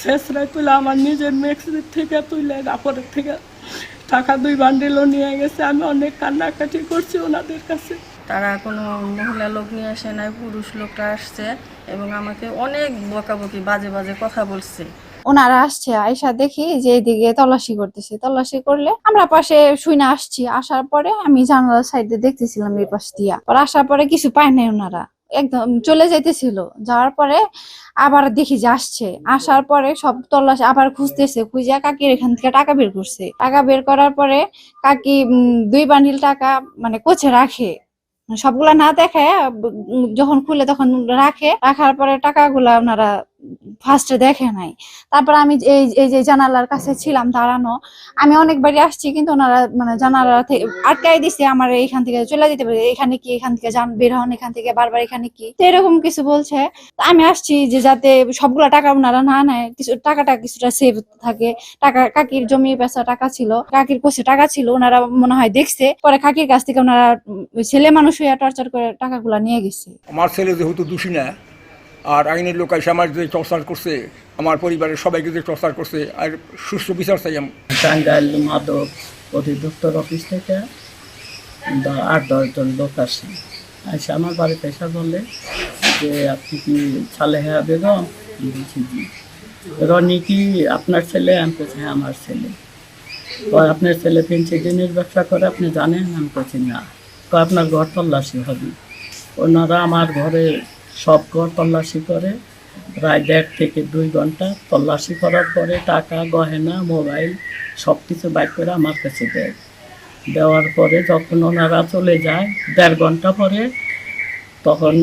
শেষরায় তুলে আমার নিজের মেক্সির থেকে তুলে কাপড়ের থেকে টাকা 2 বান্ডিলও নিয়ে গেছে। আমি অনেক কান্নাকাটি করছি ওনাদের কাছে। তারা কোনো মহিলা লোক নিয়ে আসে নাই, পুরুষ লোকটা আসছে এবং আমাকে অনেক বকাবকি বাজে বাজে কথা বলছে। ওনারা আসছে, আয়সা দেখি যে এদিকে তল্লাশি করতেছে, তল্লাশি করলে আমরা পাশে শুনে আসছি। আসার পরে আমি জানালার সাইডে দেখতেছিলাম এই পাশ দিয়া, পরে আসার পরে কিছু পায় নাই, ওনারা একদম চলে যাইতেছিল। যাওয়ার পরে আবার দেখি যে আসছে, আসার পরে সব তল্লাশি আবার খুঁজতেছে, খুঁজে কাকির এখান থেকে টাকা বের করছে। টাকা বের করার পরে কাকি 2 বান্ডিল টাকা মানে কোচে রাখে, সবগুলা না দেখায় যখন খুলে তখন রাখে। রাখার পরে টাকাগুলা ওনারা ফার্স্টে দেখে নাই। তারপর আমি এই যে জানালার কাছে ছিলাম দাঁড়ানো, আমি অনেকবারই আসছি, কিন্তু ওনারা মানে জানালা থেকে আটকাই দিছে আমার, এইখান থেকে চলে যেতে পারে, এখানে কি, এখান থেকে যান বের হন, এখান থেকে বারবার এখানে কি, তো এরকম কিছু বলছে। আমি আসছি যে যাতে সবগুলা টাকা ওনারা না নেয়, কিছু টাকাটা কিছুটা সেভ থাকে। টাকা কাকির জমি পেশা টাকা ছিল, কাকির কোষে টাকা ছিল, ওনারা মনে হয় দেখছে, পরে কাকির কাছ থেকে ওনারা ছেলে মানুষ হইয়া টর্চার করে টাকাগুলা নিয়ে গেছে। আমার ছেলে যেহেতু দোষী না, আর আইনের লোক এসে আমার যে টর্চার করছে, আমার পরিবারের সবাইকে যে টর্চার করছে, আর সুস্থ বিচার চাই আমি। টাঙ্গাইল মাদক অধিদপ্তর অফিস থেকে 8-10 জন লোক আসে, আমার বাড়িতে এসে বলে যে আপনি কি সালেহা বেগম? বলছি জি। রনি কি আপনার ছেলে? আমি বলছি হ্যাঁ আমার ছেলে। আপনার ছেলে ফেন্সি দিনের ব্যবসা করে, আপনি জানেন? আমি বলছি না। তো আপনার ঘর তল্লাশি হবে। ওনারা আমার ঘরে সব ঘর তল্লাশি করে, প্রায় 1.5 থেকে 2 ঘন্টা তল্লাশি করার পরে টাকা, গহেনা, মোবাইল সব কিছু বাইর করে আমার কাছে দেয়। দেওয়ার পরে যখন ওনারা চলে যায় 1.5 ঘন্টা পরে, তখন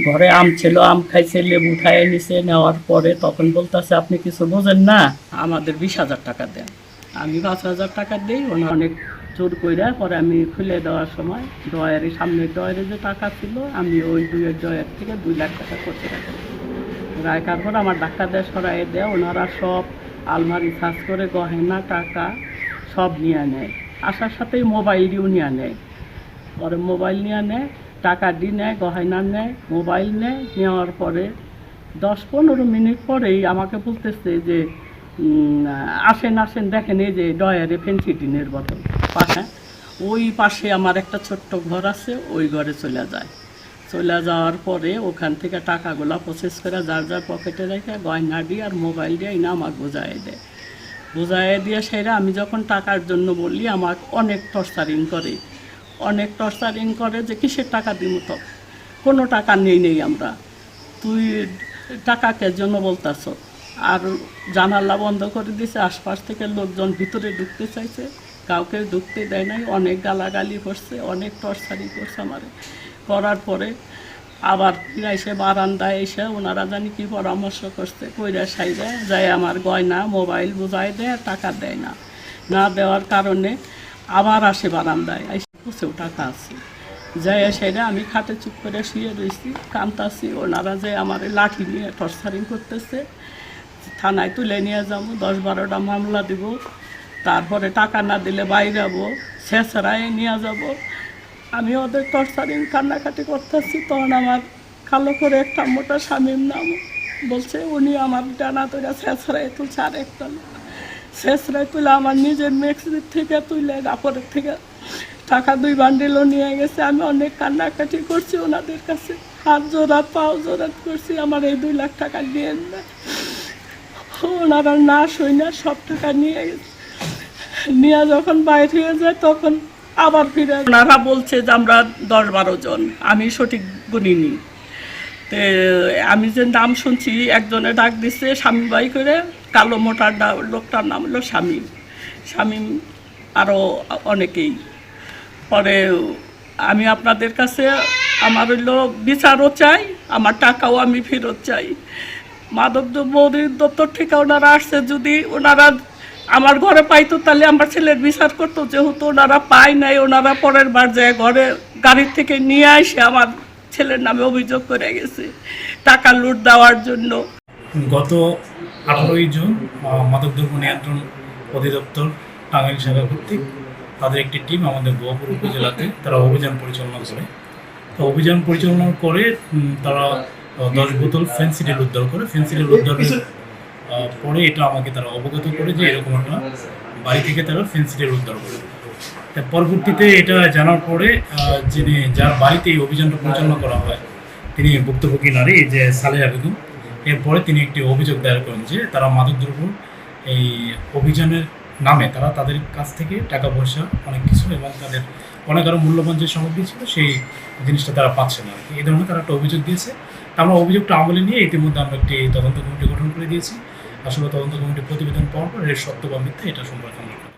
ঘরে আম ছিল, আম খাইছে, লেবু খাইয়ে নিছে। নেওয়ার পরে তখন বলতেছে আপনি কিছু বোঝেন না, আমাদের 20,000 টাকা দেন। আমি 5,000 টাকা দিই। ওনারা অনেক জোর কইরা পরে আমি খুলে দেওয়ার সময় ড্রয়ারের সামনে, ড্রয়ারে যে টাকা ছিল, আমি ওই ড্রয়ার থেকে 2 লাখ টাকা করতে রাখি। রাখার পর আমার ডাক্তার দিয়ে সরাই দেয়। ওনারা সব আলমারি সার্চ করে গহেনা টাকা সব নিয়ে নেয়। আসার সাথেই মোবাইলটিও নিয়ে নেয়। পরে মোবাইল নিয়ে নেয়, টাকা দিয়ে নেয়, গহেনা নেয়, মোবাইল নেয়। নেওয়ার পরে 10-15 মিনিট পরেই আমাকে বলতেছে যে আসেন আসেন, দেখেন এই যে ডয়ারে ফেন্সিডিনের বোতল পাশে। ওই পাশে আমার একটা ছোট্ট ঘর আছে, ওই ঘরে চলে যায়। চলে যাওয়ার পরে ওখান থেকে টাকাগুলো প্রসেস করে যার যার পকেটে রেখে গয়না দিয়ে আর মোবাইল দিয়ে না আমাকে বোঝাই দেয়। বোঝাই দিয়ে সেটা আমি যখন টাকার জন্য বলি, আমাকে অনেক টর্চারিং করে, অনেক টর্চারিং করে যে কিসের টাকা দিব, তো কোনো টাকা নেই আমরা, তুই টাকাকে জন্য বলতেছ। আর জানালা বন্ধ করে দিছে, আশপাশ থেকে লোকজন ভিতরে ঢুকতে চাইছে, কাউকে ঢুকতে দেয় নাই। অনেক গালাগালি করছে, অনেক টর্চারিং করছে আমার। করার পরে আবার ফিরে এসে বারান্দায় এসে ওনারা জানি কি পরামর্শ করছে, কইরা সাইডে যায় আমার গয়না মোবাইল বোঝাই দেয়, টাকা দেয় না। না দেওয়ার কারণে আবার আসে বারান্দায়, এসেও টাকা আছে। যাই সেটা আমি খাটে চুপ করে শুয়ে রয়েছি, কাঁদতাছি। ওনারা যে আমার লাঠি নিয়ে টর্চারিং করতেছে, থানায় তুলে নিয়ে যাবো, 10-12টা মামলা দিব, তারপরে টাকা না দিলে বাইরে যাবো, শেষরায় নিয়ে যাব। আমি ওদের টর্চারিং কান্নাকাটি করতেছি। তখন আমার কালো করে একটা মোটা স্বামীর নাম বলছে, উনি আমার ডানা তুলে শেষরায় তুলছে। আর একটা শেষরায় তুলে আমার নিজের মেক্সির থেকে তুলে কাপড়ের থেকে টাকা 2 বান্ডিলও নিয়ে গেছে। আমি অনেক কান্নাকাটি করছি ওনাদের কাছে, হাত জোড়া পাও জোড়া করছি, আমার এই 2 লাখ টাকা দিয়ে না। ওনারা না শুই না সব টাকা নিয়ে গেছে। নিয়ে যখন বাইরে হয়ে যায় তখন আবার ফিরে ওনারা বলছে যে আমরা 10-12 জন, আমি সঠিক গুনিনি। তো আমি যে নাম শুনছি, একজনে ডাক দিচ্ছে শামীম ভাই করে, কালো মোটার লোকটার নাম হলো শামীম, শামীম আরও অনেকেই। পরে আমি আপনাদের কাছে আমার হইলো বিচারও চাই, আমার টাকাও আমি ফেরত চাই। মাদক দ্রব্য অধিদপ্তর থেকে ওনারা আসছে, যদি ওনারা আমার ঘরে পাইতো তাহলে আমার ছেলের বিচার করতো। যেহেতু ওনারা পায় নাই, ওনারা পরের বার যায় ঘরে গাড়ির থেকে নিয়ে আসে আমার ছেলের নামে অভিযোগ করে গেছে টাকা লুট দেওয়ার জন্য। গত 18ই জুন মাদকদ্রব্য নিয়ন্ত্রণ অধিদপ্তর টাঙ্গাইল শাখা কর্তৃক তাদের একটি টিম আমাদের গোয়াপুর উপজেলাতে তারা অভিযান পরিচালনা করে। তো অভিযান পরিচালনা করে তারা 10 বোতল ফেন্সিডিল উদ্ধার করে। ফেন্সিডিল উদ্ধারের পরে এটা আমাকে তারা অবগত করে যে এরকম একটা বাড়ি থেকে তারা ফেন্সিডিল উদ্ধার করে। তা পরবর্তীতে এটা জানার পরে যিনি যার বাড়িতে এই অভিযানটা পরিচালনা করা হয় তিনি ভুক্তভোগী নারী যে সালেহা বেগম। এরপরে তিনি একটি অভিযোগ দায়ের করেন যে তারা মাদকদ্রব্য এই অভিযানের নামে তারা তাদের কাছ থেকে টাকা পয়সা অনেক কিছু এবং তাদের অনেক আরও মূল্যবান যে সামগ্রী ছিল সেই জিনিসটা তারা পাচ্ছে না। এই ধরনের তারা একটা অভিযোগ দিয়েছে। আমরা অভিযোগটা আমলে নিয়ে ইতিমধ্যে আমরা একটি তদন্ত কমিটি গঠন করে দিয়েছি। আসলে তদন্ত কমিটির প্রতিবেদন পাওয়ার পর এর সত্য বা মিথ্যা এটা সম্পর্কে আমরা